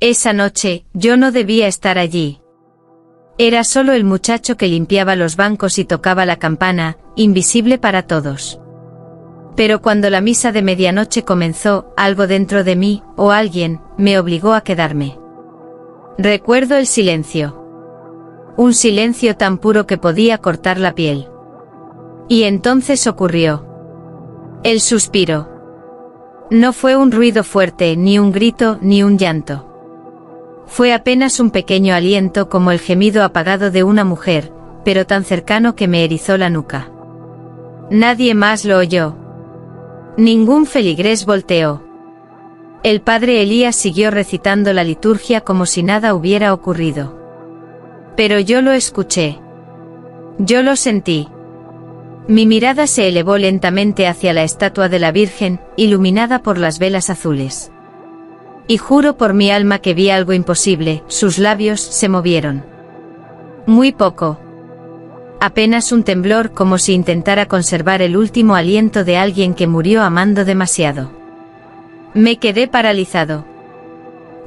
Esa noche, yo no debía estar allí. Era solo el muchacho que limpiaba los bancos y tocaba la campana, invisible para todos. Pero cuando la misa de medianoche comenzó, algo dentro de mí, o alguien, me obligó a quedarme. Recuerdo el silencio. Un silencio tan puro que podía cortar la piel. Y entonces ocurrió. El suspiro. No fue un ruido fuerte, ni un grito, ni un llanto. Fue apenas un pequeño aliento como el gemido apagado de una mujer, pero tan cercano que me erizó la nuca. Nadie más lo oyó. Ningún feligrés volteó. El padre Elías siguió recitando la liturgia como si nada hubiera ocurrido. Pero yo lo escuché. Yo lo sentí. Mi mirada se elevó lentamente hacia la estatua de la Virgen, iluminada por las velas azules. Y juro por mi alma que vi algo imposible, sus labios se movieron. Muy poco. Apenas un temblor como si intentara conservar el último aliento de alguien que murió amando demasiado. Me quedé paralizado.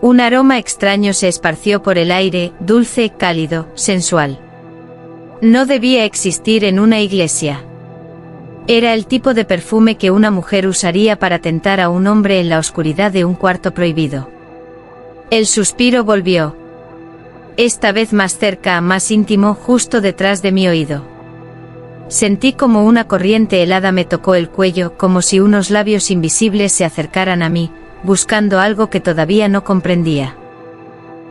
Un aroma extraño se esparció por el aire, dulce, cálido, sensual. No debía existir en una iglesia. Era el tipo de perfume que una mujer usaría para tentar a un hombre en la oscuridad de un cuarto prohibido. El suspiro volvió. Esta vez más cerca, más íntimo, justo detrás de mi oído. Sentí como una corriente helada me tocó el cuello, como si unos labios invisibles se acercaran a mí, buscando algo que todavía no comprendía.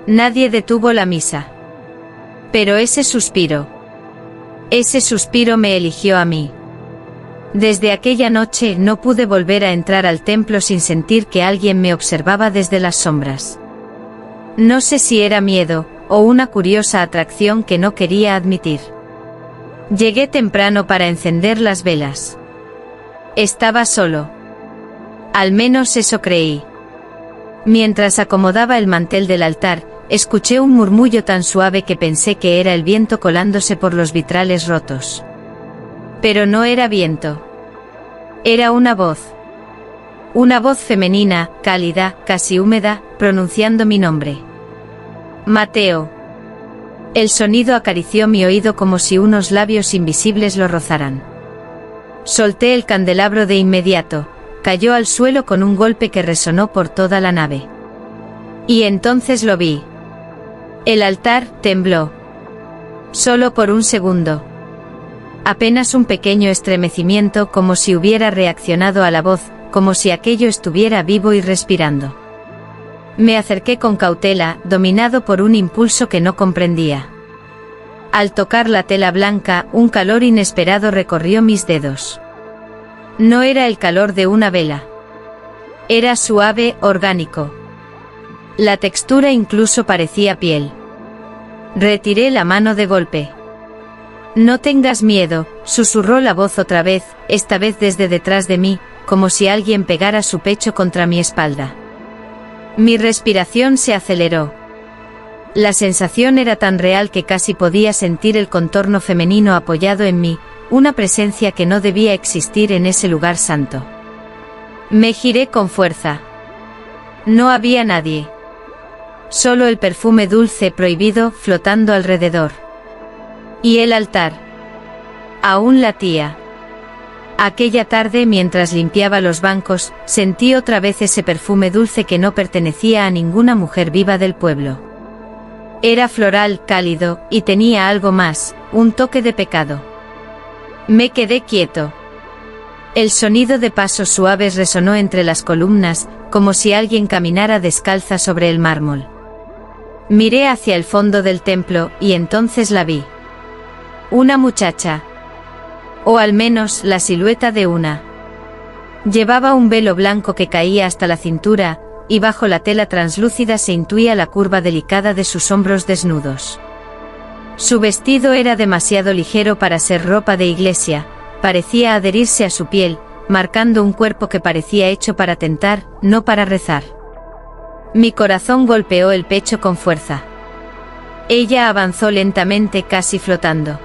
Nadie detuvo la misa. Pero ese suspiro me eligió a mí. Desde aquella noche no pude volver a entrar al templo sin sentir que alguien me observaba desde las sombras. No sé si era miedo, o una curiosa atracción que no quería admitir. Llegué temprano para encender las velas. Estaba solo. Al menos eso creí. Mientras acomodaba el mantel del altar, escuché un murmullo tan suave que pensé que era el viento colándose por los vitrales rotos. Pero no era viento. Era una voz. Una voz femenina, cálida, casi húmeda, pronunciando mi nombre. Mateo. El sonido acarició mi oído como si unos labios invisibles lo rozaran. Solté el candelabro de inmediato, cayó al suelo con un golpe que resonó por toda la nave. Y entonces lo vi. El altar tembló. Solo por un segundo. Apenas un pequeño estremecimiento como si hubiera reaccionado a la voz, como si aquello estuviera vivo y respirando. Me acerqué con cautela, dominado por un impulso que no comprendía. Al tocar la tela blanca, un calor inesperado recorrió mis dedos. No era el calor de una vela. Era suave, orgánico. La textura incluso parecía piel. Retiré la mano de golpe. No tengas miedo, susurró la voz otra vez, esta vez desde detrás de mí, como si alguien pegara su pecho contra mi espalda. Mi respiración se aceleró. La sensación era tan real que casi podía sentir el contorno femenino apoyado en mí, una presencia que no debía existir en ese lugar santo. Me giré con fuerza. No había nadie. Solo el perfume dulce prohibido flotando alrededor. Y el altar. Aún latía. Aquella tarde, mientras limpiaba los bancos, sentí otra vez ese perfume dulce que no pertenecía a ninguna mujer viva del pueblo. Era floral, cálido, y tenía algo más, un toque de pecado. Me quedé quieto. El sonido de pasos suaves resonó entre las columnas, como si alguien caminara descalza sobre el mármol. Miré hacia el fondo del templo, y entonces la vi. Una muchacha. O al menos la silueta de una. Llevaba un velo blanco que caía hasta la cintura, y bajo la tela translúcida se intuía la curva delicada de sus hombros desnudos. Su vestido era demasiado ligero para ser ropa de iglesia, parecía adherirse a su piel, marcando un cuerpo que parecía hecho para tentar, no para rezar. Mi corazón golpeó el pecho con fuerza. Ella avanzó lentamente, casi flotando.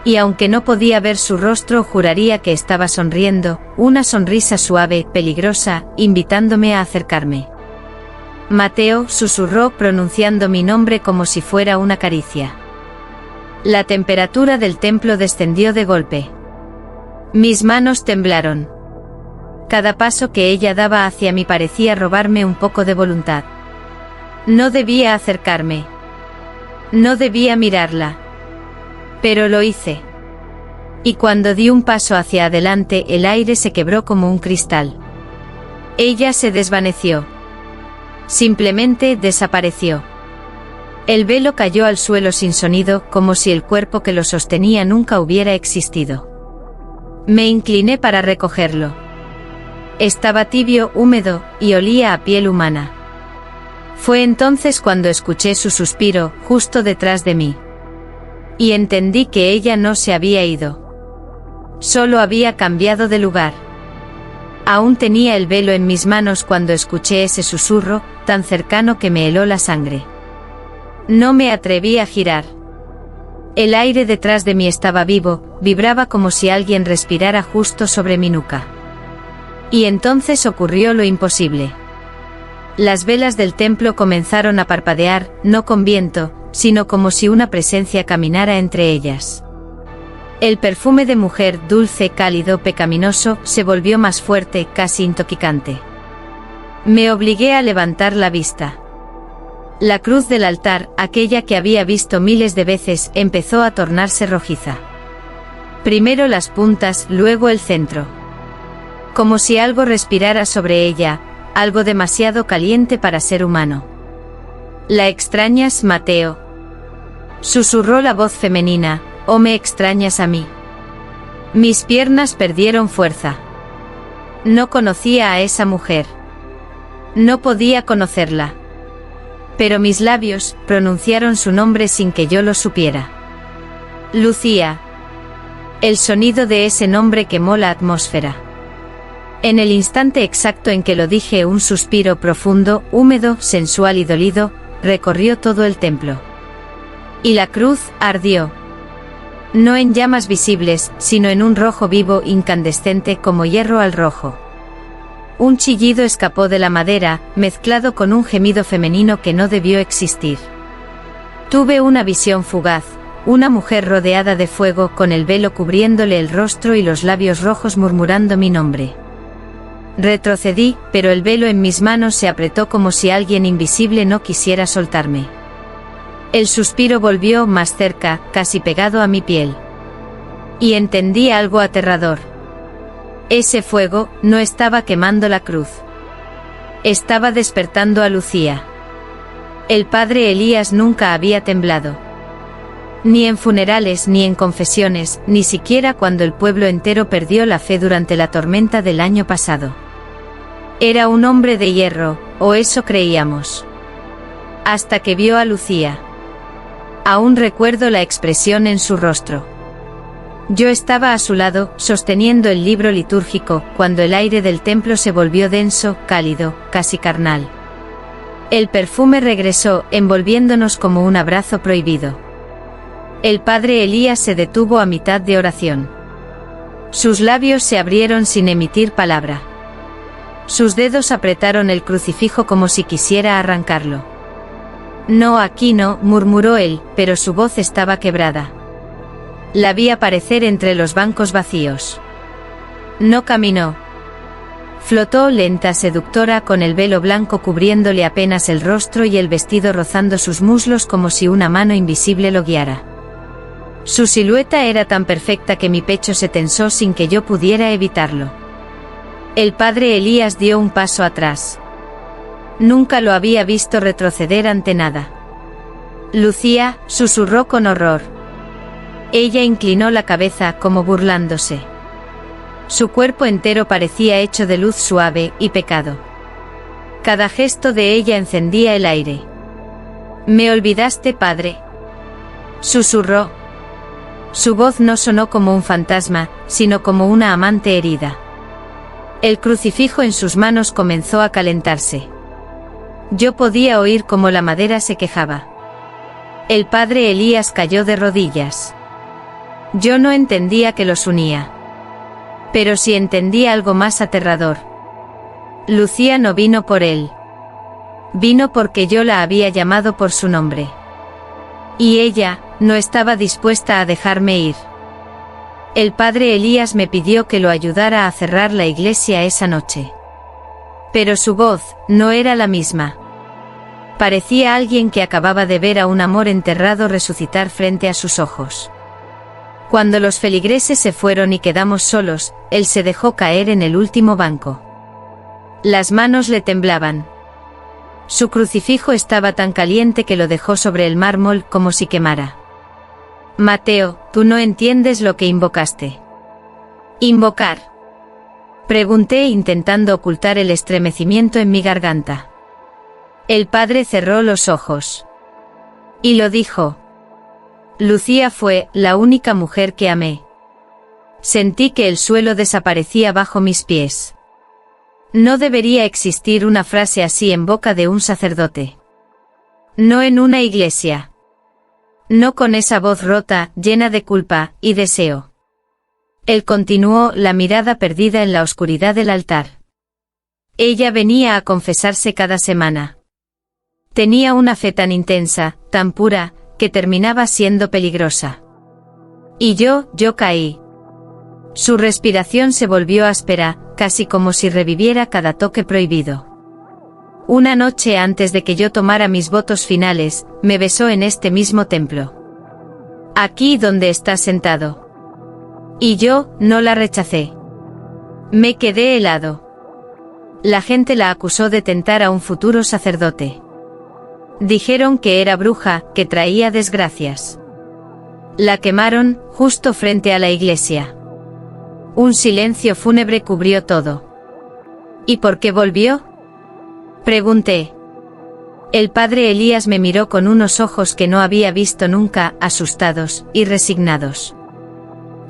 Y aunque no podía ver su rostro, juraría que estaba sonriendo, una sonrisa suave, peligrosa, invitándome a acercarme. Mateo, susurró pronunciando mi nombre como si fuera una caricia. La temperatura del templo descendió de golpe. Mis manos temblaron. Cada paso que ella daba hacia mí parecía robarme un poco de voluntad. No debía acercarme. No debía mirarla. Pero lo hice. Y cuando di un paso hacia adelante, el aire se quebró como un cristal. Ella se desvaneció. Simplemente desapareció. El velo cayó al suelo sin sonido, como si el cuerpo que lo sostenía nunca hubiera existido. Me incliné para recogerlo. Estaba tibio, húmedo, y olía a piel humana. Fue entonces cuando escuché su suspiro, justo detrás de mí. Y entendí que ella no se había ido. Solo había cambiado de lugar. Aún tenía el velo en mis manos cuando escuché ese susurro, tan cercano que me heló la sangre. No me atreví a girar. El aire detrás de mí estaba vivo, vibraba como si alguien respirara justo sobre mi nuca. Y entonces ocurrió lo imposible. Las velas del templo comenzaron a parpadear, no con viento, sino como si una presencia caminara entre ellas. El perfume de mujer, dulce, cálido, pecaminoso, se volvió más fuerte, casi intoxicante. Me obligué a levantar la vista. La cruz del altar, aquella que había visto miles de veces, empezó a tornarse rojiza. Primero las puntas, luego el centro. Como si algo respirara sobre ella, algo demasiado caliente para ser humano. ¿La extrañas, Mateo?, susurró la voz femenina. ¿O me extrañas a mí? Mis piernas perdieron fuerza. No conocía a esa mujer. No podía conocerla. Pero mis labios pronunciaron su nombre sin que yo lo supiera. Lucía. El sonido de ese nombre quemó la atmósfera. En el instante exacto en que lo dije, un suspiro profundo, húmedo, sensual y dolido, recorrió todo el templo. Y la cruz ardió. No en llamas visibles, sino en un rojo vivo, incandescente como hierro al rojo. Un chillido escapó de la madera, mezclado con un gemido femenino que no debió existir. Tuve una visión fugaz, una mujer rodeada de fuego con el velo cubriéndole el rostro y los labios rojos murmurando mi nombre. Retrocedí, pero el velo en mis manos se apretó como si alguien invisible no quisiera soltarme. El suspiro volvió más cerca, casi pegado a mi piel. Y entendí algo aterrador. Ese fuego no estaba quemando la cruz. Estaba despertando a Lucía. El padre Elías nunca había temblado. Ni en funerales, ni en confesiones, ni siquiera cuando el pueblo entero perdió la fe durante la tormenta del año pasado. Era un hombre de hierro, o eso creíamos. Hasta que vio a Lucía. Aún recuerdo la expresión en su rostro. Yo estaba a su lado, sosteniendo el libro litúrgico, cuando el aire del templo se volvió denso, cálido, casi carnal. El perfume regresó, envolviéndonos como un abrazo prohibido. El padre Elías se detuvo a mitad de oración. Sus labios se abrieron sin emitir palabra. Sus dedos apretaron el crucifijo como si quisiera arrancarlo. No, aquí no, murmuró él, pero su voz estaba quebrada. La vi aparecer entre los bancos vacíos. No caminó. Flotó lenta, seductora, con el velo blanco cubriéndole apenas el rostro y el vestido rozando sus muslos como si una mano invisible lo guiara. Su silueta era tan perfecta que mi pecho se tensó sin que yo pudiera evitarlo. El padre Elías dio un paso atrás. Nunca lo había visto retroceder ante nada. Lucía, susurró con horror. Ella inclinó la cabeza como burlándose. Su cuerpo entero parecía hecho de luz suave y pecado. Cada gesto de ella encendía el aire. «¿Me olvidaste, padre?», susurró. Su voz no sonó como un fantasma, sino como una amante herida. El crucifijo en sus manos comenzó a calentarse. Yo podía oír cómo la madera se quejaba. El padre Elías cayó de rodillas. Yo no entendía qué los unía. Pero sí entendía algo más aterrador. Lucía no vino por él. Vino porque yo la había llamado por su nombre. Y ella no estaba dispuesta a dejarme ir. El padre Elías me pidió que lo ayudara a cerrar la iglesia esa noche. Pero su voz no era la misma. Parecía alguien que acababa de ver a un amor enterrado resucitar frente a sus ojos. Cuando los feligreses se fueron y quedamos solos, él se dejó caer en el último banco. Las manos le temblaban. Su crucifijo estaba tan caliente que lo dejó sobre el mármol como si quemara. Mateo, tú no entiendes lo que invocaste. ¿Invocar? Pregunté intentando ocultar el estremecimiento en mi garganta. El padre cerró los ojos. Y lo dijo. Lucía fue la única mujer que amé. Sentí que el suelo desaparecía bajo mis pies. No debería existir una frase así en boca de un sacerdote. No en una iglesia. No con esa voz rota, llena de culpa y deseo. Él continuó, la mirada perdida en la oscuridad del altar. Ella venía a confesarse cada semana. Tenía una fe tan intensa, tan pura, que terminaba siendo peligrosa. Y yo caí. Su respiración se volvió áspera, casi como si reviviera cada toque prohibido. Una noche antes de que yo tomara mis votos finales, me besó en este mismo templo. Aquí donde estás sentado. Y yo no la rechacé. Me quedé helado. La gente la acusó de tentar a un futuro sacerdote. Dijeron que era bruja, que traía desgracias. La quemaron, justo frente a la iglesia. Un silencio fúnebre cubrió todo. ¿Y por qué volvió? Pregunté. El padre Elías me miró con unos ojos que no había visto nunca, asustados y resignados.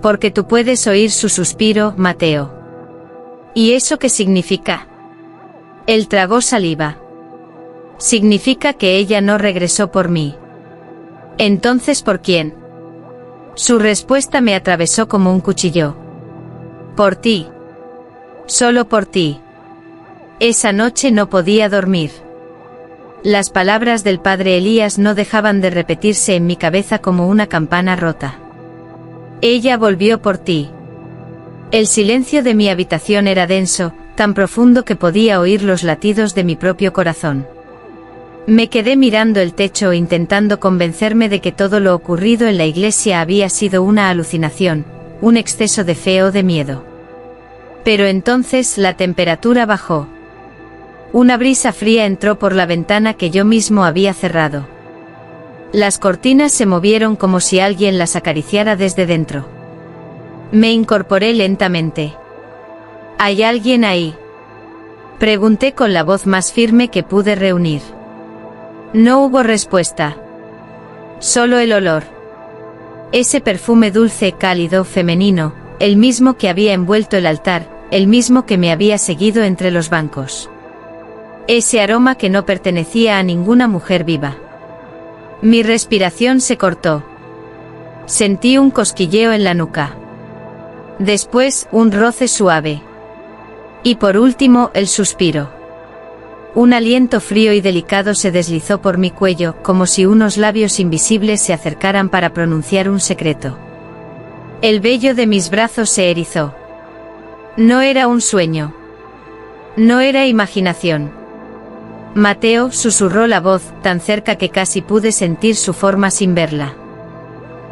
Porque tú puedes oír su suspiro, Mateo. ¿Y eso qué significa? Él tragó saliva. Significa que ella no regresó por mí. ¿Entonces por quién? Su respuesta me atravesó como un cuchillo. Por ti. Solo por ti. Esa noche no podía dormir. Las palabras del padre Elías no dejaban de repetirse en mi cabeza como una campana rota. Ella volvió por ti. El silencio de mi habitación era denso, tan profundo que podía oír los latidos de mi propio corazón. Me quedé mirando el techo intentando convencerme de que todo lo ocurrido en la iglesia había sido una alucinación, un exceso de fe o de miedo. Pero entonces la temperatura bajó. Una brisa fría entró por la ventana que yo mismo había cerrado. Las cortinas se movieron como si alguien las acariciara desde dentro. Me incorporé lentamente. ¿Hay alguien ahí? Pregunté con la voz más firme que pude reunir. No hubo respuesta. Solo el olor. Ese perfume dulce, cálido, femenino, el mismo que había envuelto el altar, el mismo que me había seguido entre los bancos. Ese aroma que no pertenecía a ninguna mujer viva. Mi respiración se cortó. Sentí un cosquilleo en la nuca. Después, un roce suave. Y por último, el suspiro. Un aliento frío y delicado se deslizó por mi cuello, como si unos labios invisibles se acercaran para pronunciar un secreto. El vello de mis brazos se erizó. No era un sueño. No era imaginación. Mateo, susurró la voz, tan cerca que casi pude sentir su forma sin verla.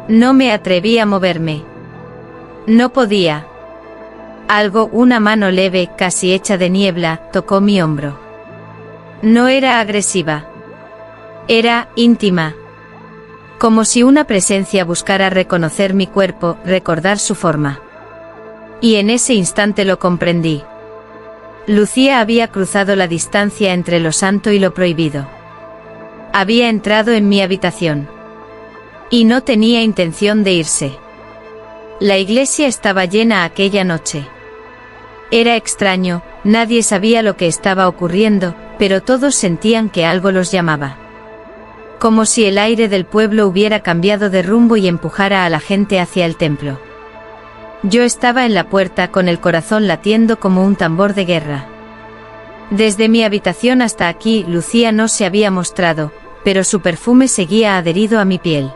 No me atreví a moverme. No podía. Algo, una mano leve, casi hecha de niebla, tocó mi hombro. No era agresiva. Era íntima. Como si una presencia buscara reconocer mi cuerpo, recordar su forma. Y en ese instante lo comprendí. Lucía había cruzado la distancia entre lo santo y lo prohibido. Había entrado en mi habitación. Y no tenía intención de irse. La iglesia estaba llena aquella noche. Era extraño, nadie sabía lo que estaba ocurriendo, pero todos sentían que algo los llamaba. Como si el aire del pueblo hubiera cambiado de rumbo y empujara a la gente hacia el templo. Yo estaba en la puerta con el corazón latiendo como un tambor de guerra. Desde mi habitación hasta aquí, Lucía no se había mostrado, pero su perfume seguía adherido a mi piel.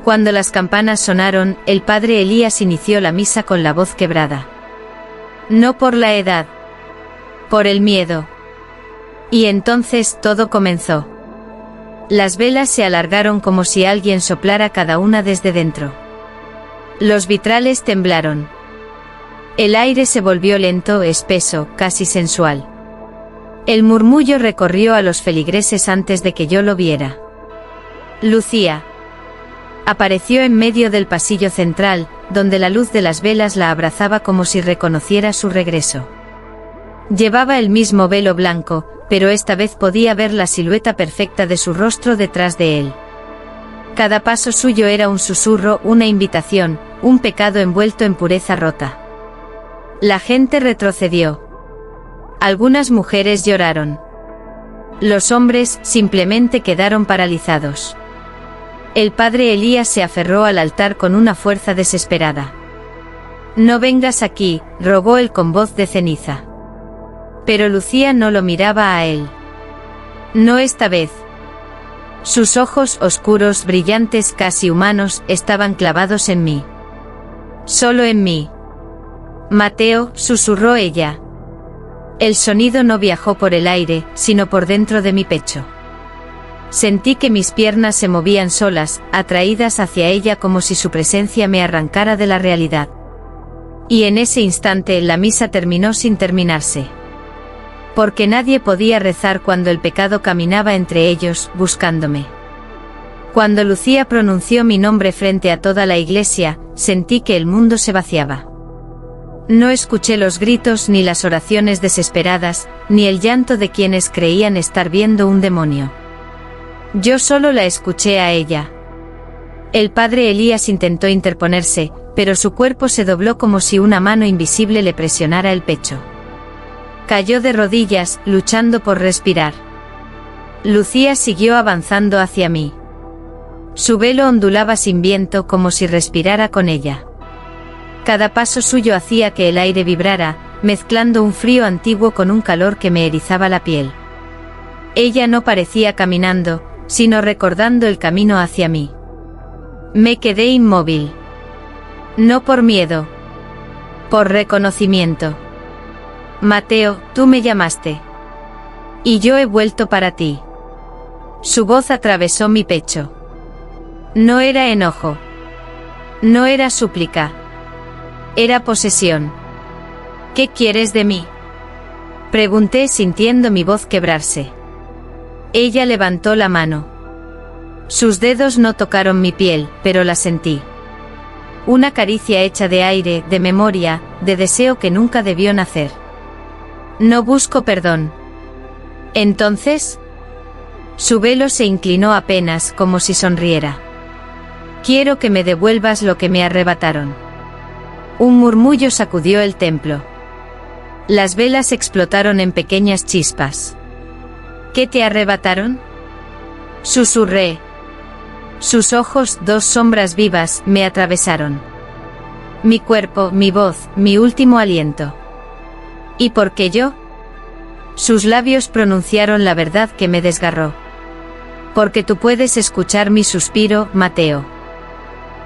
Cuando las campanas sonaron, el padre Elías inició la misa con la voz quebrada. No por la edad. Por el miedo. Y entonces todo comenzó. Las velas se alargaron como si alguien soplara cada una desde dentro. Los vitrales temblaron. El aire se volvió lento, espeso, casi sensual. El murmullo recorrió a los feligreses antes de que yo lo viera. Lucía apareció en medio del pasillo central, donde la luz de las velas la abrazaba como si reconociera su regreso. Llevaba el mismo velo blanco, pero esta vez podía ver la silueta perfecta de su rostro detrás de él. Cada paso suyo era un susurro, una invitación, un pecado envuelto en pureza rota. La gente retrocedió. Algunas mujeres lloraron. Los hombres simplemente quedaron paralizados. El padre Elías se aferró al altar con una fuerza desesperada. No vengas aquí, rogó él con voz de ceniza. Pero Lucía no lo miraba a él. No esta vez. Sus ojos oscuros, brillantes, casi humanos, estaban clavados en mí. Solo en mí. Mateo, susurró ella. El sonido no viajó por el aire, sino por dentro de mi pecho. Sentí que mis piernas se movían solas, atraídas hacia ella como si su presencia me arrancara de la realidad. Y en ese instante la misa terminó sin terminarse. Porque nadie podía rezar cuando el pecado caminaba entre ellos, buscándome. Cuando Lucía pronunció mi nombre frente a toda la iglesia, sentí que el mundo se vaciaba. No escuché los gritos ni las oraciones desesperadas, ni el llanto de quienes creían estar viendo un demonio. Yo solo la escuché a ella. El padre Elías intentó interponerse, pero su cuerpo se dobló como si una mano invisible le presionara el pecho. Cayó de rodillas, luchando por respirar. Lucía siguió avanzando hacia mí. Su velo ondulaba sin viento como si respirara con ella. Cada paso suyo hacía que el aire vibrara, mezclando un frío antiguo con un calor que me erizaba la piel. Ella no parecía caminando, sino recordando el camino hacia mí. Me quedé inmóvil. No por miedo. Por reconocimiento. Mateo, tú me llamaste. Y yo he vuelto para ti. Su voz atravesó mi pecho. No era enojo. No era súplica. Era posesión. ¿Qué quieres de mí? Pregunté sintiendo mi voz quebrarse. Ella levantó la mano. Sus dedos no tocaron mi piel, pero la sentí. Una caricia hecha de aire, de memoria, de deseo que nunca debió nacer. No busco perdón. Entonces, su velo se inclinó apenas como si sonriera. Quiero que me devuelvas lo que me arrebataron. Un murmullo sacudió el templo. Las velas explotaron en pequeñas chispas. ¿Qué te arrebataron? Susurré. Sus ojos, dos sombras vivas, me atravesaron. Mi cuerpo, mi voz, mi último aliento. ¿Y por qué yo? Sus labios pronunciaron la verdad que me desgarró. Porque tú puedes escuchar mi suspiro, Mateo.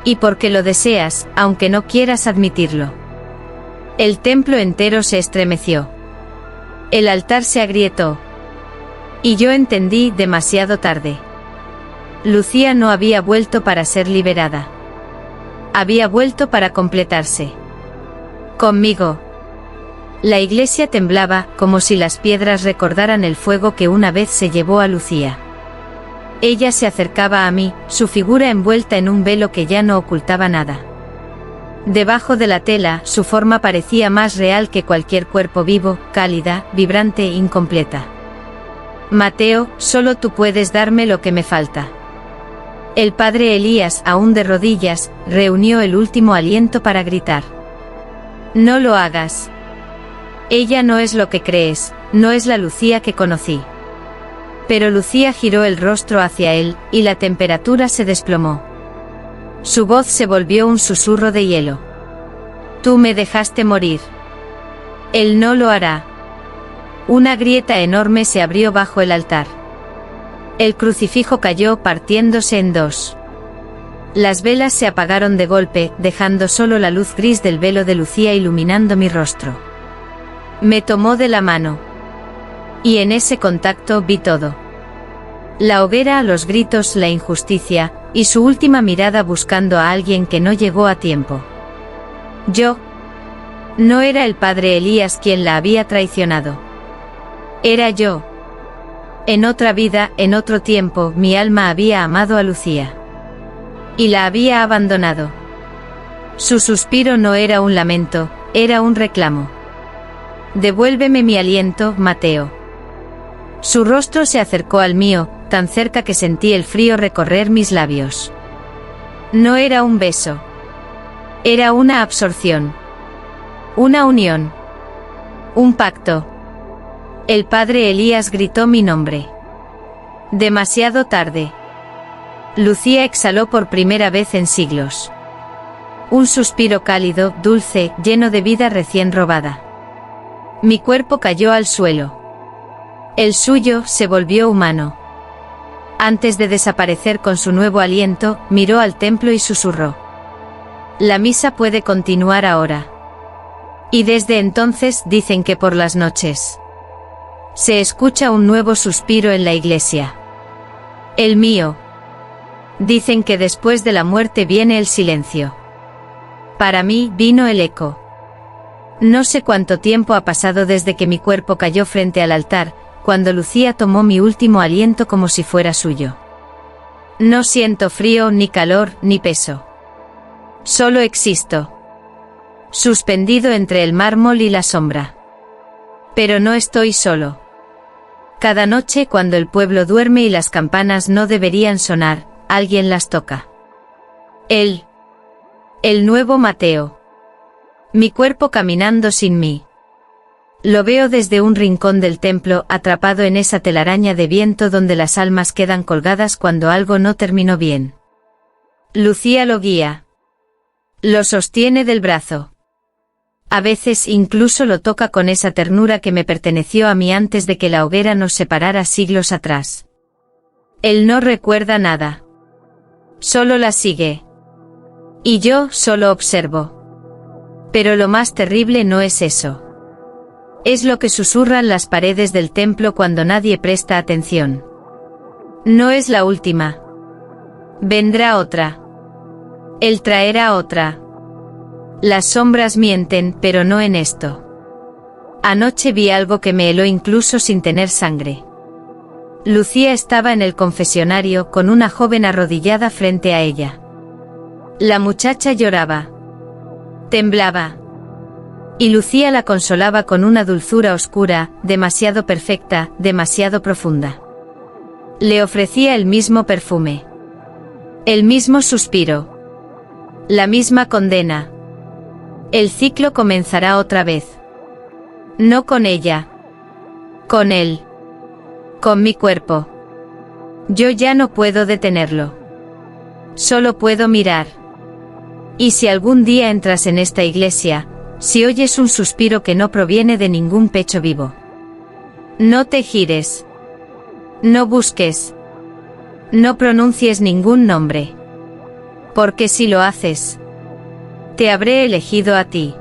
Y porque lo deseas, aunque no quieras admitirlo. El templo entero se estremeció. El altar se agrietó. Y yo entendí demasiado tarde. Lucía no había vuelto para ser liberada. Había vuelto para completarse. Conmigo. La iglesia temblaba, como si las piedras recordaran el fuego que una vez se llevó a Lucía. Ella se acercaba a mí, su figura envuelta en un velo que ya no ocultaba nada. Debajo de la tela, su forma parecía más real que cualquier cuerpo vivo, cálida, vibrante e incompleta. Mateo, solo tú puedes darme lo que me falta. El padre Elías, aún de rodillas, reunió el último aliento para gritar. No lo hagas. Ella no es lo que crees, no es la Lucía que conocí. Pero Lucía giró el rostro hacia él, y la temperatura se desplomó. Su voz se volvió un susurro de hielo. Tú me dejaste morir. Él no lo hará. Una grieta enorme se abrió bajo el altar. El crucifijo cayó partiéndose en dos. Las velas se apagaron de golpe, dejando solo la luz gris del velo de Lucía iluminando mi rostro. Me tomó de la mano. Y en ese contacto vi todo. La hoguera, los gritos, la injusticia, y su última mirada buscando a alguien que no llegó a tiempo. Yo. No era el padre Elías quien la había traicionado. Era yo. En otra vida, en otro tiempo, mi alma había amado a Lucía. Y la había abandonado. Su suspiro no era un lamento, era un reclamo. Devuélveme mi aliento, Mateo. Su rostro se acercó al mío, tan cerca que sentí el frío recorrer mis labios. No era un beso. Era una absorción. Una unión. Un pacto. El padre Elías gritó mi nombre. Demasiado tarde. Lucía exhaló por primera vez en siglos. Un suspiro cálido, dulce, lleno de vida recién robada. Mi cuerpo cayó al suelo. El suyo se volvió humano. Antes de desaparecer con su nuevo aliento, miró al templo y susurró. La misa puede continuar ahora. Y desde entonces dicen que por las noches se escucha un nuevo suspiro en la iglesia. El mío. Dicen que después de la muerte viene el silencio. Para mí vino el eco. No sé cuánto tiempo ha pasado desde que mi cuerpo cayó frente al altar, cuando Lucía tomó mi último aliento como si fuera suyo. No siento frío, ni calor, ni peso. Solo existo. Suspendido entre el mármol y la sombra. Pero no estoy solo. Cada noche cuando el pueblo duerme y las campanas no deberían sonar, alguien las toca. Él. El nuevo Mateo. Mi cuerpo caminando sin mí. Lo veo desde un rincón del templo, atrapado en esa telaraña de viento donde las almas quedan colgadas cuando algo no terminó bien. Lucía lo guía. Lo sostiene del brazo. A veces incluso lo toca con esa ternura que me perteneció a mí antes de que la hoguera nos separara siglos atrás. Él no recuerda nada. Solo la sigue. Y yo solo observo. Pero lo más terrible no es eso. Es lo que susurran las paredes del templo cuando nadie presta atención. No es la última. Vendrá otra. Él traerá otra. Las sombras mienten, pero no en esto. Anoche vi algo que me heló incluso sin tener sangre. Lucía estaba en el confesionario con una joven arrodillada frente a ella. La muchacha lloraba. Temblaba. Y Lucía la consolaba con una dulzura oscura, demasiado perfecta, demasiado profunda. Le ofrecía el mismo perfume. El mismo suspiro. La misma condena. El ciclo comenzará otra vez. No con ella. Con él. Con mi cuerpo. Yo ya no puedo detenerlo. Solo puedo mirar. Y si algún día entras en esta iglesia, si oyes un suspiro que no proviene de ningún pecho vivo, no te gires. No busques. No pronuncies ningún nombre. Porque si lo haces, te habré elegido a ti.